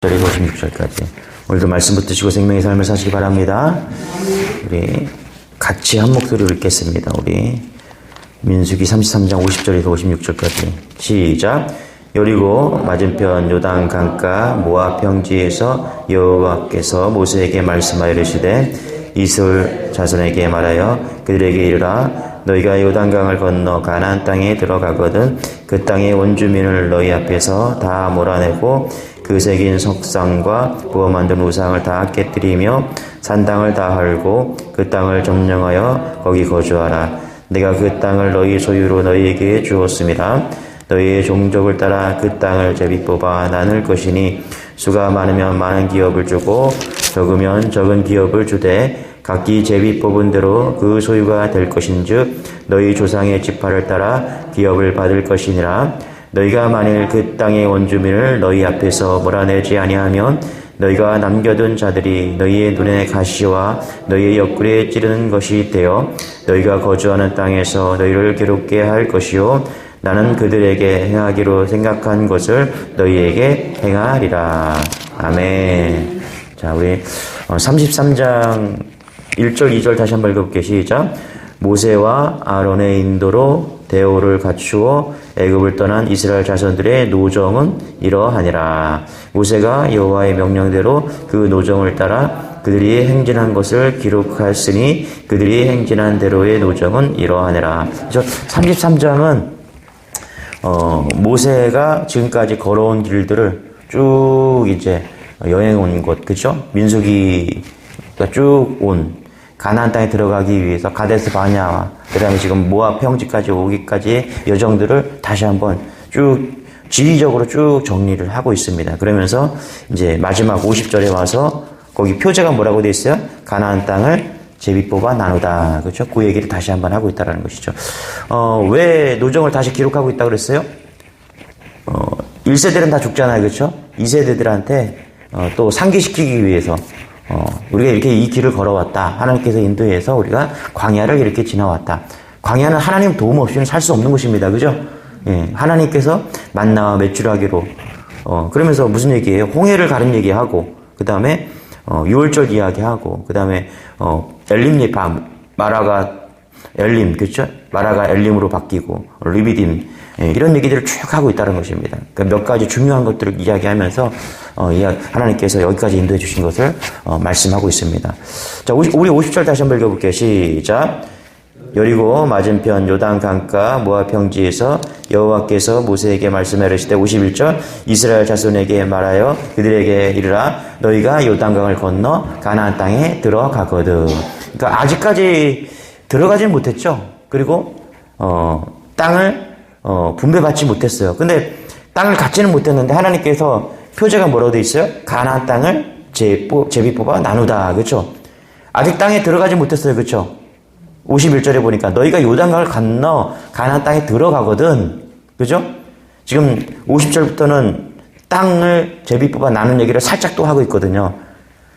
절에서 56절까지. 오늘도 말씀 붙드시고 생명의 삶을 사시기 바랍니다. 우리 같이 한 목소리로 읽겠습니다. 우리 민수기 33장 50절에서 56절까지. 시작. 여리고 맞은편 요단 강가 모압 평지에서 여호와께서 모세에게 말씀하여 이르시되 이스라엘 자손에게 말하여 그들에게 이르라. 너희가 요단강을 건너 가나안 땅에 들어가거든 그 땅의 원주민을 너희 앞에서 다 몰아내고 그 새긴 석상과 부어 만든 우상을 다 깨뜨리며 산당을 다 헐고 그 땅을 점령하여 거기 거주하라. 내가 그 땅을 너희 소유로 너희에게 주었습니다. 너희의 종족을 따라 그 땅을 제비 뽑아 나눌 것이니 수가 많으면 많은 기업을 주고 적으면 적은 기업을 주되 각기 제비 뽑은 대로 그 소유가 될 것인즉 너희 조상의 지파를 따라 기업을 받을 것이니라. 너희가 만일 그 땅의 원주민을 너희 앞에서 몰아내지 아니하면 너희가 남겨둔 자들이 너희의 눈에 가시와 너희의 옆구리에 찌르는 것이 되어 너희가 거주하는 땅에서 너희를 괴롭게 할 것이요 나는 그들에게 행하기로 생각한 것을 너희에게 행하리라. 아멘. 자, 우리 33장 1절 2절 다시 한번 읽어볼게요. 시작. 모세와 아론의 인도로 대오를 갖추어 애굽을 떠난 이스라엘 자손들의 노정은 이러하니라. 모세가 여호와의 명령대로 그 노정을 따라 그들이 행진한 것을 기록하였으니 그들이 행진한 대로의 노정은 이러하니라. 그래서 33장은 모세가 지금까지 걸어온 길들을 쭉 이제 여행 온 곳, 그죠? 민수기가 쭉 온 가나안 땅에 들어가기 위해서 가데스 바냐와 그다음에 지금 모압 평지까지 오기까지의 여정들을 다시 한번 쭉 지리적으로 쭉 정리를 하고 있습니다. 그러면서 이제 마지막 50절에 와서 거기 표제가 뭐라고 돼 있어요? 가나안 땅을 제비 뽑아 나누다. 그렇죠? 그 얘기를 다시 한번 하고 있다라는 것이죠. 왜 노정을 다시 기록하고 있다고 그랬어요? 1세들은 다 죽잖아요. 그렇죠? 2세대들한테 또 상기시키기 위해서 우리가 이렇게 이 길을 걸어왔다. 하나님께서 인도해서 우리가 광야를 이렇게 지나왔다. 광야는 하나님 도움 없이는 살 수 없는 곳입니다. 그죠? 예, 하나님께서 만나와 매출하기로 그러면서 무슨 얘기예요? 홍해를 가른 얘기하고 그 다음에 6월절 이야기하고 그 다음에 엘림예파 마라가 엘림 그렇죠? 마라가 엘림으로 바뀌고 리비딤 이런 얘기들을 쭉 하고 있다는 것입니다. 그러니까 몇 가지 중요한 것들을 이야기하면서 하나님께서 여기까지 인도해 주신 것을 말씀하고 있습니다. 자, 우리 50절 다시 한번 읽어볼게요. 시작. 여리고 맞은편 요단 강가 모압 평지에서 여호와께서 모세에게 말씀하시되 51절 이스라엘 자손에게 말하여 그들에게 이르라. 너희가 요단강을 건너 가나안 땅에 들어가거든. 그러니까 아직까지 들어가진 못했죠. 그리고 땅을 분배받지 못했어요. 근데 땅을 갖지는 못했는데 하나님께서 표제가 뭐라고 돼 있어요? 가나안 땅을 제비 뽑아 나누다. 그렇죠? 아직 땅에 들어가지 못했어요. 그렇죠? 51절에 보니까 너희가 요단강을 건너 가나안 땅에 들어가거든. 그죠? 지금 50절부터는 땅을 제비 뽑아 나눈 얘기를 살짝 또 하고 있거든요.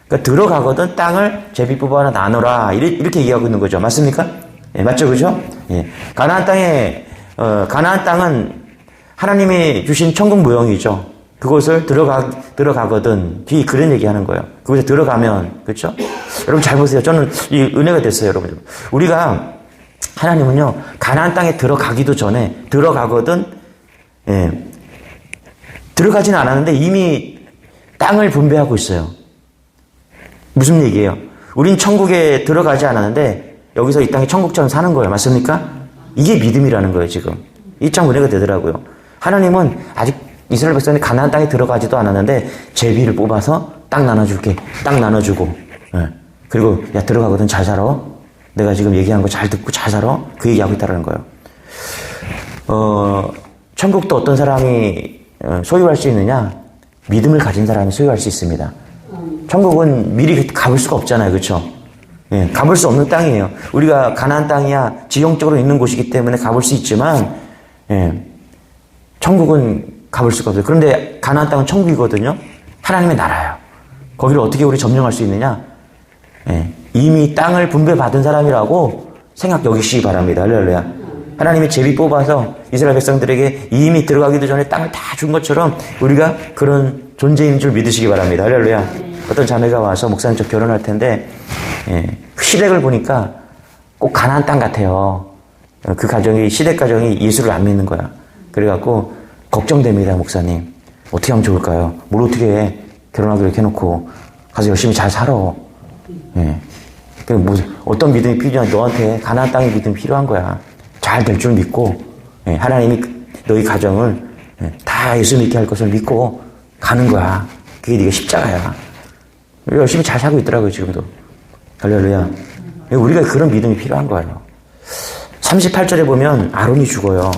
그러니까 들어가거든 땅을 제비 뽑아 나누라. 이렇게 얘기하고 있는 거죠. 맞습니까? 예, 맞죠? 그죠? 예. 가나안 땅은 하나님이 주신 천국 모형이죠. 그곳을 들어가거든. 뒤에 그런 얘기 하는 거예요. 그곳에 들어가면, 그렇죠? 여러분 잘 보세요. 저는 이 은혜가 됐어요, 여러분. 우리가, 하나님은요, 가나안 땅에 들어가기도 전에 들어가거든, 예. 들어가지는 않았는데 이미 땅을 분배하고 있어요. 무슨 얘기예요? 우린 천국에 들어가지 않았는데 여기서 이 땅에 천국처럼 사는 거예요. 맞습니까? 이게 믿음이라는 거예요, 지금. 이 참 은혜가 되더라고요. 하나님은 아직 이스라엘 백성이 가나안 땅에 들어가지도 않았는데 제비를 뽑아서 땅 나눠줄게. 땅 나눠주고. 네. 그리고 야 들어가거든 잘 살아. 내가 지금 얘기한 거 잘 듣고 잘 살아. 그 얘기하고 있다는 거예요. 천국도 어떤 사람이 소유할 수 있느냐? 믿음을 가진 사람이 소유할 수 있습니다. 천국은 미리 가볼 수가 없잖아요. 그렇죠? 예, 가볼 수 없는 땅이에요. 우리가 가나안 땅이야 지형적으로 있는 곳이기 때문에 가볼 수 있지만 예, 천국은 가볼 수가 없어요. 그런데 가나안 땅은 천국이거든요. 하나님의 나라예요. 거기를 어떻게 우리 점령할 수 있느냐? 예, 이미 땅을 분배받은 사람이라고 생각 여기시기 바랍니다. 할렐루야. 하나님이 제비 뽑아서 이스라엘 백성들에게 이미 들어가기도 전에 땅을 다 준 것처럼 우리가 그런 존재인 줄 믿으시기 바랍니다. 할렐루야. 어떤 자매가 와서 목사님 저 결혼할 텐데 시댁을 보니까 꼭 가나안 땅 같아요. 그 가정이 시댁 가정이 예수를 안 믿는 거야. 그래갖고 걱정됩니다. 목사님 어떻게 하면 좋을까요? 뭘 어떻게 해? 결혼하기로 이렇게 해놓고 가서 열심히 잘 살아. 뭐 어떤 믿음이 필요한 너한테 가나안 땅의 믿음이 필요한 거야. 잘 될 줄 믿고 하나님이 너희 가정을 다 예수 믿게 할 것을 믿고 가는 거야. 그게 네가 십자가야. 열심히 잘 살고 있더라고요. 지금도. 할렐루야. 우리가 그런 믿음이 필요한 거예요. 38절에 보면 아론이 죽어요.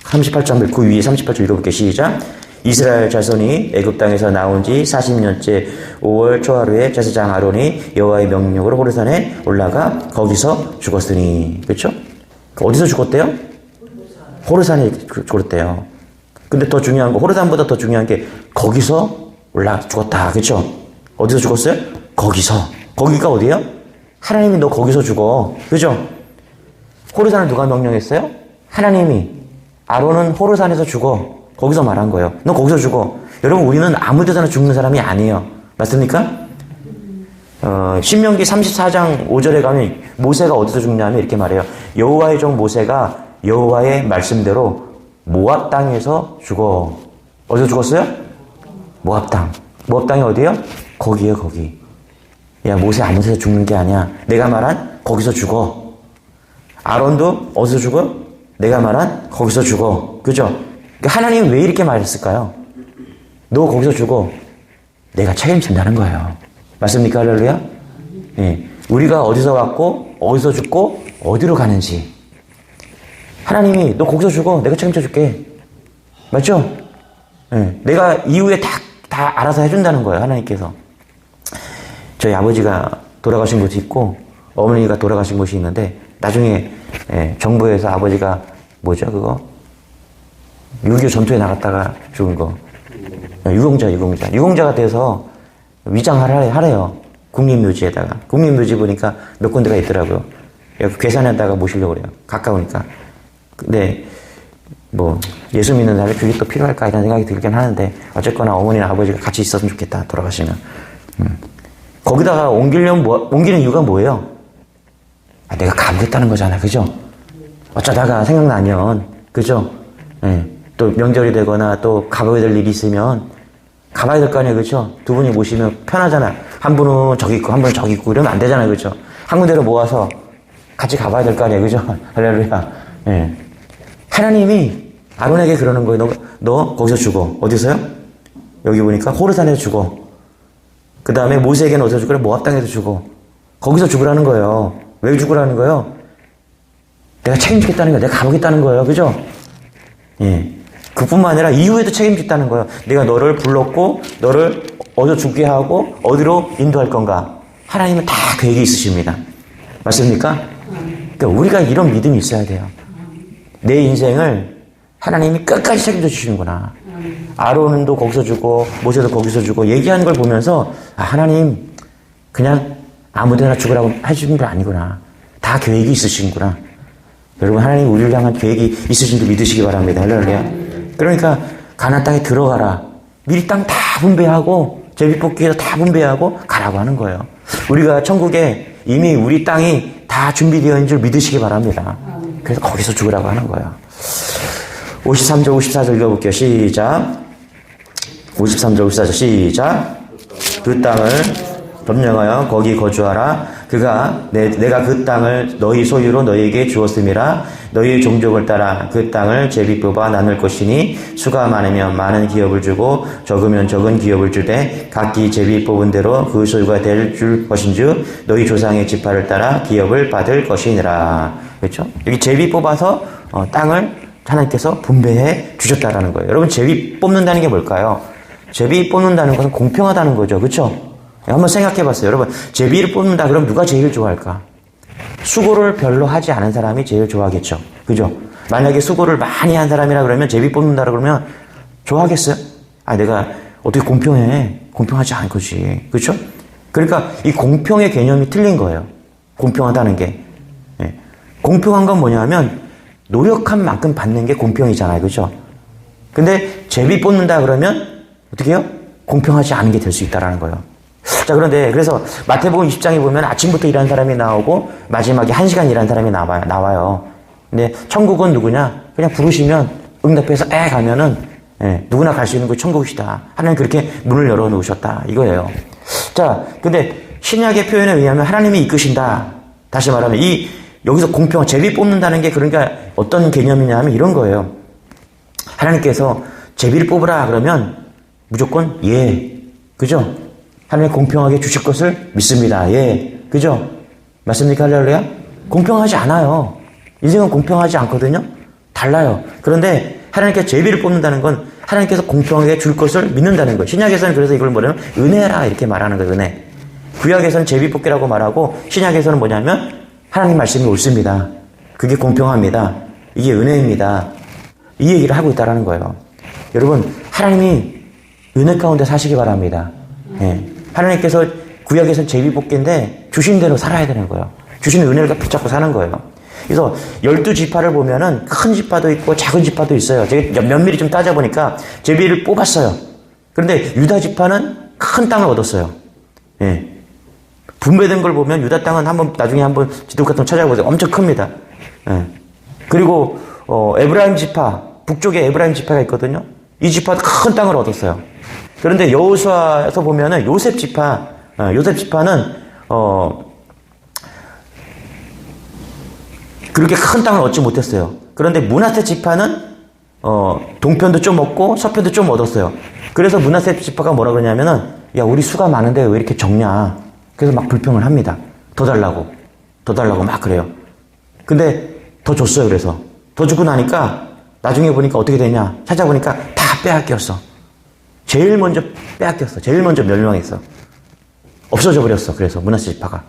38절 그 위에 38절 읽어볼게요. 시작. 이스라엘 자손이 애굽 땅에서 나온 지 40년째 5월 초하루에 제사장 아론이 여호와의 명령으로 호르산에 올라가 거기서 죽었으니. 그렇죠? 어디서 죽었대요? 호르산에 죽었대요. 근데 더 중요한 거, 호르산보다 더 중요한 게 거기서 올라 죽었다. 그렇죠? 어디서 죽었어요? 거기서. 거기가 어디예요? 하나님이 너 거기서 죽어. 그죠? 호르산을 누가 명령했어요? 하나님이. 아론은 호르산에서 죽어. 거기서 말한 거예요. 너 거기서 죽어. 여러분 우리는 아무 데서나 죽는 사람이 아니에요. 맞습니까? 신명기 34장 5절에 가면 모세가 어디서 죽냐면 이렇게 말해요. 여호와의 종 모세가 여호와의 말씀대로 모압 땅에서 죽어. 어디서 죽었어요? 모압 땅. 모압 땅이 어디예요? 거기에요, 거기. 야, 모세 아무 데서 죽는 게 아니야. 내가 말한 거기서 죽어. 아론도 어디서 죽어? 내가 말한 거기서 죽어. 그죠? 그러니까 하나님이 왜 이렇게 말했을까요? 너 거기서 죽어. 내가 책임진다는 거예요. 맞습니까? 할렐루야? 예. 우리가 어디서 왔고, 어디서 죽고, 어디로 가는지. 하나님이 너 거기서 죽어. 내가 책임져 줄게. 맞죠? 예. 내가 이후에 다 알아서 해준다는 거예요. 하나님께서. 저희 아버지가 돌아가신 곳이 있고, 어머니가 돌아가신 곳이 있는데, 나중에 정부에서 아버지가 뭐죠, 그거? 6.25 전투에 나갔다가 죽은 거. 유공자가 돼서 위장을 하래요. 국립묘지에다가. 국립묘지 보니까 몇 군데가 있더라고요. 괴산에다가 모시려고 그래요. 가까우니까. 근데, 예수 믿는 사람이 그게 또 필요할까 이런 생각이 들긴 하는데, 어쨌거나 어머니나 아버지가 같이 있었으면 좋겠다, 돌아가시면. 거기다가 옮기는 이유가 뭐예요? 내가 가보겠다는 거잖아. 그죠? 어쩌다가 생각나면, 그죠? 또 명절이 되거나 또 가봐야 될 일이 있으면 가봐야 될 거 아니에요. 그렇죠? 두 분이 모시면 편하잖아. 한 분은 저기 있고 한 분은 저기 있고 이러면 안 되잖아요. 그렇죠? 한 군데로 모아서 같이 가봐야 될 거 아니에요. 그렇죠? 할렐루야. 하나님이 아론에게 그러는 거예요. 너 거기서 죽어. 어디서요? 여기 보니까 호르산에서 죽어. 그 다음에 모세에게는 어디서 죽으래? 모압 땅에서 죽어. 거기서 죽으라는 거예요. 왜 죽으라는 거예요? 내가 책임지겠다는 거예요. 내가 가보겠다는 거예요. 그죠? 그뿐만 아니라 이후에도 책임지겠다는 거예요. 내가 너를 불렀고 너를 어디서 죽게 하고 어디로 인도할 건가. 하나님은 다 계획이 있으십니다. 맞습니까? 그러니까 우리가 이런 믿음이 있어야 돼요. 내 인생을 하나님이 끝까지 책임져 주시는구나. 아론도 거기서 주고 모세도 거기서 주고 얘기하는 걸 보면서 하나님 그냥 아무데나 죽으라고 해주는 거 아니구나. 다 계획이 있으시구나. 여러분 하나님 우리를 향한 계획이 있으신 줄 믿으시기 바랍니다. 할렐루야. 그러니까 가나안 땅에 들어가라. 미리 땅 다 분배하고 제비뽑기에서 다 분배하고 가라고 하는 거예요. 우리가 천국에 이미 우리 땅이 다 준비되어 있는 줄 믿으시기 바랍니다. 그래서 거기서 죽으라고 하는 거예요. 53절 54절 읽어볼게요. 시작. 53절 54절 시작. 그 땅을 점령하여 거기 거주하라. 내가 그 땅을 너희 소유로 너희에게 주었음이라. 너희 종족을 따라 그 땅을 제비 뽑아 나눌 것이니 수가 많으면 많은 기업을 주고 적으면 적은 기업을 주되 각기 제비 뽑은 대로 그 소유가 될 줄 것인즉 너희 조상의 지파를 따라 기업을 받을 것이니라. 그렇죠? 여기 제비 뽑아서 땅을 하나님께서 분배해 주셨다라는 거예요. 여러분 제비 뽑는다는 게 뭘까요? 제비 뽑는다는 것은 공평하다는 거죠. 그렇죠? 한번 생각해 봤어요. 여러분, 제비를 뽑는다 그러면 누가 제일 좋아할까? 수고를 별로 하지 않은 사람이 제일 좋아하겠죠. 그죠? 만약에 수고를 많이 한 사람이라 그러면 제비 뽑는다 그러면 좋아하겠어요? 내가 어떻게 공평해? 공평하지 않은 거지. 그렇죠? 그러니까 이 공평의 개념이 틀린 거예요. 공평하다는 게. 공평한 건 뭐냐면 노력한 만큼 받는 게 공평이잖아요. 그죠? 근데 제비 뽑는다 그러면 어떻게 해요? 공평하지 않은 게 될 수 있다라는 거예요. 자, 그런데 그래서 마태복음 20장에 보면 아침부터 일하는 사람이 나오고 마지막에 1시간 일하는 사람이 나와요. 근데 천국은 누구냐? 그냥 부르시면 응답해서 가면은 누구나 갈 수 있는 그 천국이시다. 하나님 그렇게 문을 열어놓으셨다. 이거예요. 자, 근데 신약의 표현에 의하면 하나님이 이끄신다. 다시 말하면 여기서 공평, 제비 뽑는다는 게 그러니까 어떤 개념이냐 하면 이런 거예요. 하나님께서 제비를 뽑으라 그러면 무조건 그죠? 하나님 공평하게 주실 것을 믿습니다. 그죠? 맞습니까? 할렐루야? 공평하지 않아요. 인생은 공평하지 않거든요? 달라요. 그런데 하나님께서 제비를 뽑는다는 건 하나님께서 공평하게 줄 것을 믿는다는 거예요. 신약에서는 그래서 이걸 뭐냐면 은혜라 이렇게 말하는 거예요. 은혜. 구약에서는 제비 뽑기라고 말하고 신약에서는 뭐냐면 하나님 말씀이 옳습니다. 그게 공평합니다. 이게 은혜입니다. 이 얘기를 하고 있다는 거예요. 여러분, 하나님이 은혜 가운데 사시기 바랍니다. 하나님께서 구약에서는 제비 뽑기인데 주신 대로 살아야 되는 거예요. 주신 은혜를 붙잡고 사는 거예요. 그래서 12지파를 보면은 큰 지파도 있고 작은 지파도 있어요. 제가 면밀히 좀 따져보니까 제비를 뽑았어요. 그런데 유다 지파는 큰 땅을 얻었어요. 분배된 걸 보면 유다 땅은 나중에 한번 지도 같은 거 찾아보세요. 엄청 큽니다. 그리고 에브라임 지파, 북쪽에 에브라임 지파가 있거든요. 이 지파도 큰 땅을 얻었어요. 그런데 여호수아에서 보면은 요셉 지파는 그렇게 큰 땅을 얻지 못했어요. 그런데 므낫세 지파는 동편도 좀 얻고 서편도 좀 얻었어요. 그래서 므낫세 지파가 뭐라 그러냐면은 야, 우리 수가 많은데 왜 이렇게 적냐? 그래서 막 불평을 합니다. 더 달라고 막 그래요. 근데 더 줬어요. 그래서 더 주고 나니까 나중에 보니까 어떻게 되냐? 찾아보니까 다 빼앗겼어. 제일 먼저 빼앗겼어. 제일 먼저 멸망했어. 없어져 버렸어. 그래서 므낫세 지파가.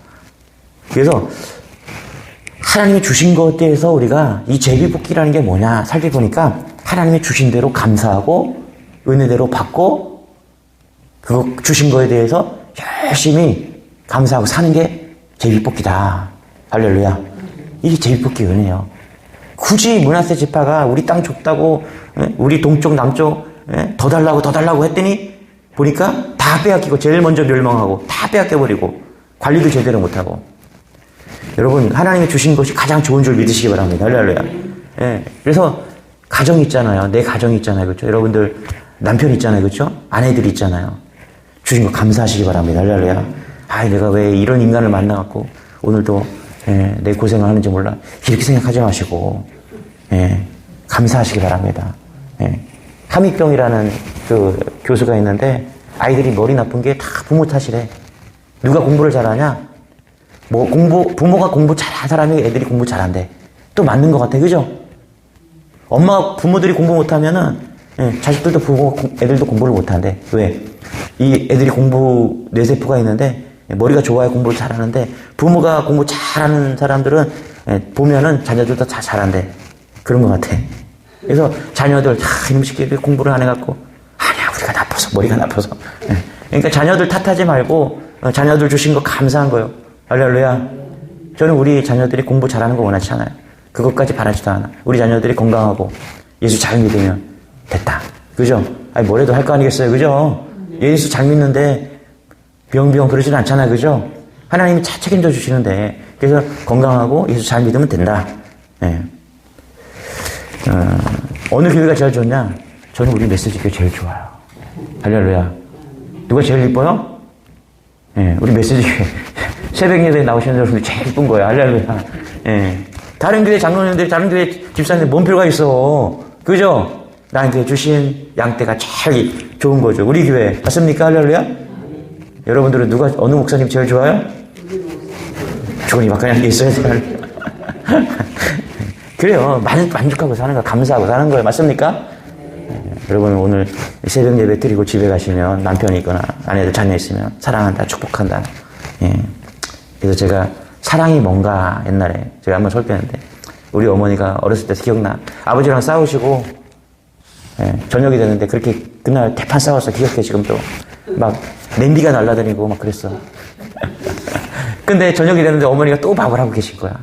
그래서 하나님이 주신 것에 대해서 우리가 이 제비뽑기라는 게 뭐냐 살펴보니까 하나님이 주신 대로 감사하고 은혜대로 받고 그거 주신 거에 대해서 열심히 감사하고 사는 게 제비뽑기다. 할렐루야. 이게 제비뽑기 은혜예요. 굳이 므낫세 지파가 우리 땅 줬다고 우리 동쪽 남쪽 더 달라고 했더니 보니까 다 빼앗기고 제일 먼저 멸망하고 다 빼앗겨버리고 관리도 제대로 못하고. 여러분, 하나님이 주신 것이 가장 좋은 줄 믿으시기 바랍니다. 할렐루야. 그래서 가정 있잖아요. 내 가정 있잖아요. 그렇죠? 여러분들 남편 있잖아요. 그렇죠? 아내들 있잖아요. 주신 거 감사하시기 바랍니다. 할렐루야. 내가 왜 이런 인간을 만나갖고 오늘도 내 고생을 하는지 몰라. 이렇게 생각하지 마시고 감사하시기 바랍니다. 함익병이라는 그 교수가 있는데 아이들이 머리 나쁜 게 다 부모 탓이래. 누가 공부를 잘하냐? 부모가 공부 잘한 사람이 애들이 공부 잘한대. 또 맞는 것 같아. 그죠? 부모들이 공부 못하면은, 자식들도 애들도 공부를 못한대. 왜? 이 애들이 공부 뇌세포가 있는데, 머리가 좋아야 공부를 잘하는데, 부모가 공부 잘하는 사람들은, 보면은 자녀들도 다 잘한대. 그런 것 같아. 그래서 자녀들, 이놈 새끼 공부를 안 해갖고, 아니야, 우리가 나빠서, 머리가 나빠서. 그러니까 자녀들 탓하지 말고, 자녀들 주신 거 감사한 거예요. 할렐루야. 저는 우리 자녀들이 공부 잘하는 거 원하지 않아요. 그것까지 바라지도 않아. 우리 자녀들이 건강하고 예수 잘 믿으면 됐다. 그죠? 뭐래도 할 거 아니겠어요. 그죠? 예수 잘 믿는데 병 그러지는 않잖아요. 그죠? 하나님이 잘 책임져 주시는데 그래서 건강하고 예수 잘 믿으면 된다. 어느 교회가 제일 좋냐? 저는 우리 메시지 교회 제일 좋아요. 할렐루야. 누가 제일 이뻐요? 우리 메시지 교회. 새벽 예배에 나오시는 여러분들이 제일 이쁜 거예요. 할렐루야. 다른 교회 장로님들이, 다른 교회 집사님들 뭔 필요가 있어. 그죠? 나한테 주신 양떼가 제일 좋은 거죠. 우리 교회. 맞습니까? 할렐루야? 여러분들은 어느 목사님 제일 좋아요? 주거니 막간한 게 있어야 돼요. 그래요. 만족하고 사는 거, 감사하고 사는 거예요. 맞습니까? 여러분 오늘 새벽 예배 드리고 집에 가시면 남편이 있거나 아내들 자녀 있으면 사랑한다, 축복한다. 그래서 제가 사랑이 뭔가 옛날에 제가 한번 설교했는데 우리 어머니가 어렸을 때 기억나. 아버지랑 싸우시고 저녁이 됐는데 그렇게 그날 대판 싸웠어. 기억해 지금도. 막 냄비가 날라다니고 막 그랬어. 근데 저녁이 됐는데 어머니가 또 밥을 하고 계신 거야.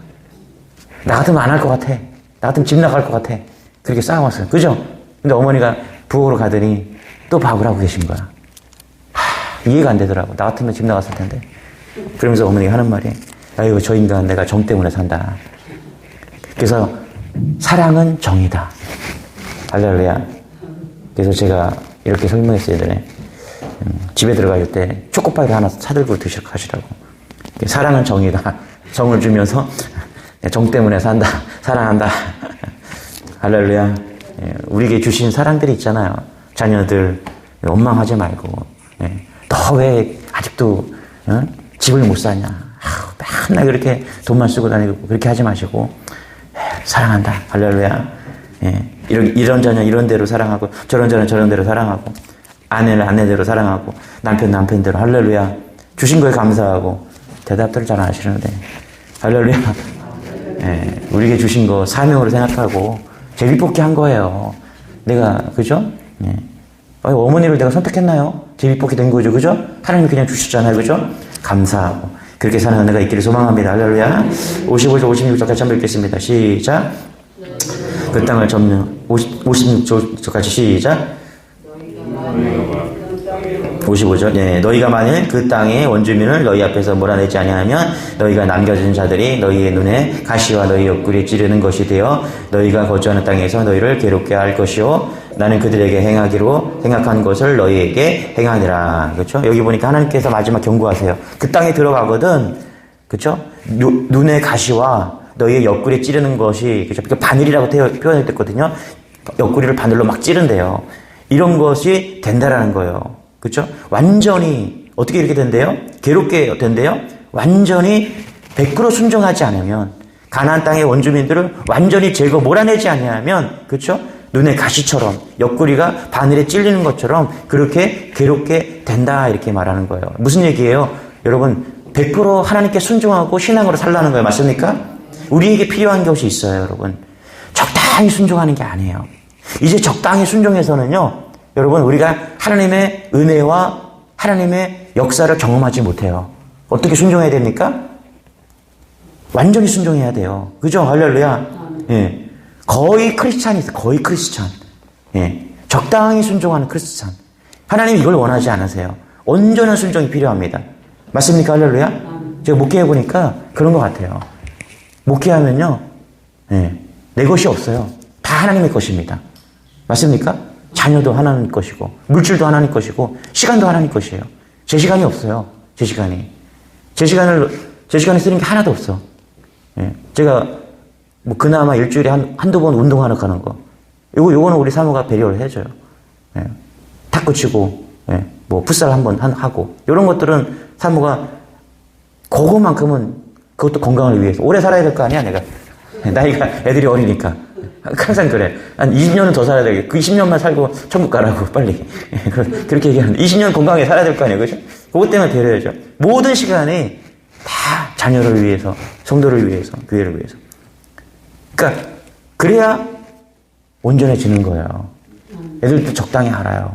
나 같으면 안 할 것 같아. 나 같으면 집 나갈 것 같아. 그렇게 싸워왔어요. 그죠? 근데 어머니가 부엌으로 가더니 또 밥을 하고 계신 거야. 이해가 안 되더라고. 나 같으면 집 나갔을 텐데. 그러면서 어머니가 하는 말이, 아이고, 저 인간 내가 정 때문에 산다. 그래서 사랑은 정이다. 할렐루야. 그래서 제가 이렇게 설명했어요, 예전에. 집에 들어갈 때 초코파이를 하나 사들고 가시라고. 사랑은 정이다. 정을 주면서 정 때문에 산다. 사랑한다. 할렐루야. 우리에게 주신 사랑들이 있잖아요. 자녀들 원망하지 말고. 너 왜 아직도 집을 못 사냐. 맨날 그렇게 돈만 쓰고 다니고 그렇게 하지 마시고 사랑한다. 할렐루야. 이런 자녀 이런 대로 사랑하고 저런 자녀 저런 대로 사랑하고 아내는 아내대로 사랑하고 남편 남편대로 할렐루야. 주신 거에 감사하고 대답들을 잘 안 하시는데 할렐루야. 우리에게 주신 거 사명으로 생각하고 제비뽑기 한 거예요. 내가 그죠? 어머니를 내가 선택했나요? 제비뽑기 된 거죠, 그죠? 하나님이 그냥 주셨잖아요, 그죠? 감사하고 그렇게 사는 은혜가 있기를 소망합니다. 할렐루야. 55절 56절 같이 한번 읽겠습니다. 시작. 그 땅을 점령 56절까지 시작. 55절. 너희가 만일 그 땅의 원주민을 너희 앞에서 몰아내지 아니하면 너희가 남겨진 자들이 너희의 눈에 가시와 너희 옆구리에 찌르는 것이 되어 너희가 거주하는 땅에서 너희를 괴롭게 할 것이요 나는 그들에게 행하기로 생각한 것을 너희에게 행하니라. 그렇죠? 여기 보니까 하나님께서 마지막 경고하세요. 그 땅에 들어가거든. 그렇죠? 눈에 가시와 너희의 옆구리에 찌르는 것이 그렇죠? 그 바늘이라고 표현했거든요. 옆구리를 바늘로 막 찌른대요. 이런 것이 된다라는 거예요. 그렇죠? 완전히 어떻게 이렇게 된대요? 괴롭게 된대요? 완전히 100% 순종하지 않으면 가나안 땅의 원주민들을 완전히 제거 몰아내지 아니하면 그렇죠? 눈에 가시처럼 옆구리가 바늘에 찔리는 것처럼 그렇게 괴롭게 된다 이렇게 말하는 거예요. 무슨 얘기예요? 여러분 100% 하나님께 순종하고 신앙으로 살라는 거예요. 맞습니까? 우리에게 필요한 것이 있어요. 여러분 적당히 순종하는 게 아니에요. 이제 적당히 순종해서는요 여러분 우리가 하나님의 은혜와 하나님의 역사를 경험하지 못해요. 어떻게 순종해야 됩니까? 완전히 순종해야 돼요. 그죠? 할렐루야. 예. 거의 크리스찬이 있어요. 거의 크리스찬. 예. 적당히 순종하는 크리스찬. 하나님 이걸 원하지 않으세요. 온전한 순종이 필요합니다. 맞습니까? 할렐루야. 제가 목회해보니까 그런 것 같아요. 목회하면요. 예. 내 것이 없어요. 다 하나님의 것입니다. 맞습니까? 자녀도 하나님 것이고 물질도 하나님 것이고 시간도 하나님 것이에요. 제 시간이 없어요. 제 시간이. 제 시간에 쓰는 게 하나도 없어. 예. 제가 뭐 그나마 일주일에 한두 번 운동하러 가는 거. 요거는 우리 사모가 배려를 해줘요. 예. 탁구 치고, 예. 뭐 풋살 한번 하고. 요런 것들은 사모가 그거만큼은 그것도 건강을 위해서. 오래 살아야 될 거 아니야, 내가. 나이가 애들이 어리니까. 항상 그래. 한 20년은 더 살아야 되겠. 그 20년만 살고 천국 가라고, 빨리. 그렇게 얘기하는데. 20년 건강하게 살아야 될 거 아니에요, 그죠? 그것 때문에 배려해줘. 모든 시간이 다 자녀를 위해서, 성도를 위해서, 교회를 위해서. 그러니까 그래야 온전해지는 거예요. 애들도 적당히 알아요.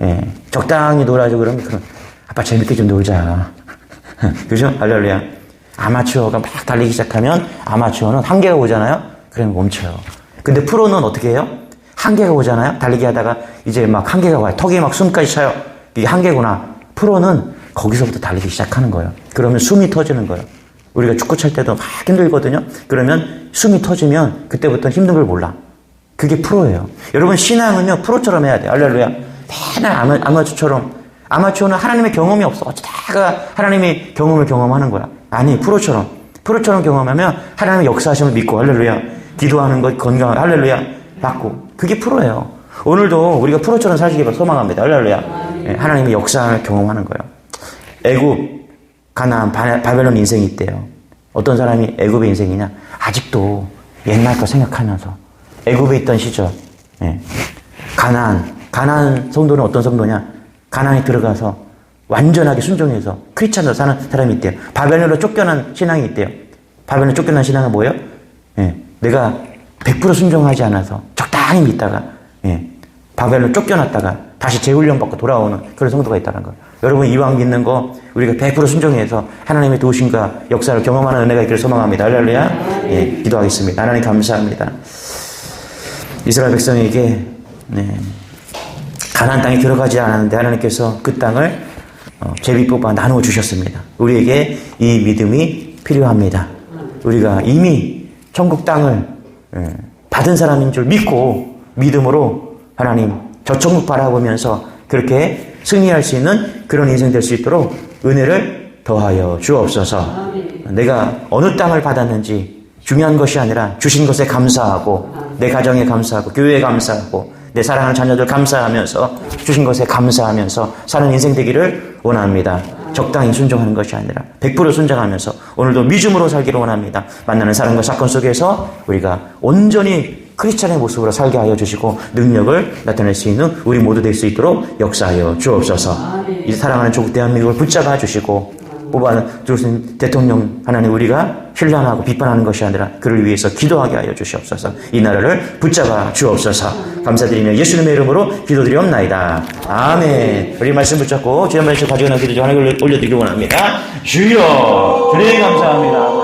예, 적당히 놀아줘 그러면 그럼 아빠 재밌게 좀 놀자. 그죠? 할렐루야. 아마추어가 막 달리기 시작하면 아마추어는 한계가 오잖아요. 그러면 멈춰요. 근데 프로는 어떻게 해요? 한계가 오잖아요. 달리기 하다가 이제 막 한계가 와요. 턱에 막 숨까지 차요. 이게 한계구나. 프로는 거기서부터 달리기 시작하는 거예요. 그러면 숨이 터지는 거예요. 우리가 축구 찰 때도 막 힘들거든요. 그러면 숨이 터지면 그때부터는 힘든 걸 몰라. 그게 프로예요. 여러분 신앙은요 프로처럼 해야 돼요. 할렐루야. 맨날 아마추어처럼. 아마추어는 하나님의 경험이 없어. 어쩌다가 하나님의 경험을 경험하는 거야. 아니 프로처럼 경험하면 하나님의 역사하심을 믿고 할렐루야. 기도하는 것 건강 할렐루야 받고. 그게 프로예요. 오늘도 우리가 프로처럼 살기를 소망합니다. 할렐루야. 예, 하나님의 역사를 경험하는 거예요. 애굽 가나안, 바벨론 인생이 있대요. 어떤 사람이 애굽의 인생이냐? 아직도 옛날 거 생각하면서 애굽에 있던 시절, 예. 가나안 성도는 어떤 성도냐? 가나안에 들어가서 완전하게 순종해서 크리스찬으로 사는 사람이 있대요. 바벨론으로 쫓겨난 신앙이 있대요. 바벨론 쫓겨난 신앙은 뭐예요? 예. 내가 100% 순종하지 않아서 적당히 믿다가, 예. 바벨론 쫓겨났다가 다시 재훈련 받고 돌아오는 그런 성도가 있다는 거예요. 여러분 이왕 믿는 거 우리가 100% 순종해서 하나님의 도우심과 역사를 경험하는 은혜가 있기를 소망합니다. 할렐루야. 예, 기도하겠습니다. 하나님 감사합니다. 이스라엘 백성에게 가나안 땅에 들어가지 않았는데 하나님께서 그 땅을 제비 뽑아 나누어 주셨습니다. 우리에게 이 믿음이 필요합니다. 우리가 이미 천국 땅을 받은 사람인 줄 믿고 믿음으로 하나님 저 천국 바라보면서 그렇게 승리할 수 있는 그런 인생 될 수 있도록 은혜를 더하여 주옵소서. 내가 어느 땅을 받았는지 중요한 것이 아니라 주신 것에 감사하고 내 가정에 감사하고 교회에 감사하고 내 사랑하는 자녀들 감사하면서 주신 것에 감사하면서 사는 인생 되기를 원합니다. 적당히 순종하는 것이 아니라 100% 순종하면서 오늘도 믿음으로 살기를 원합니다. 만나는 사람과 사건 속에서 우리가 온전히 크리스찬의 모습으로 살게 하여 주시고 능력을 나타낼 수 있는 우리 모두 될 수 있도록 역사하여 주옵소서. 이 사랑하는 조국 대한민국을 붙잡아 주시고 뽑아주신 대통령 하나님 우리가 신랑하고 비판하는 것이 아니라 그를 위해서 기도하게 하여 주시옵소서. 이 나라를 붙잡아 주옵소서. 감사드리며 예수님의 이름으로 기도드리옵나이다. 아멘. 우리 말씀 붙잡고 주의 말씀 가지고 나온 기도 중 하나님을 올려드리기 원합니다. 주여 주님 감사합니다.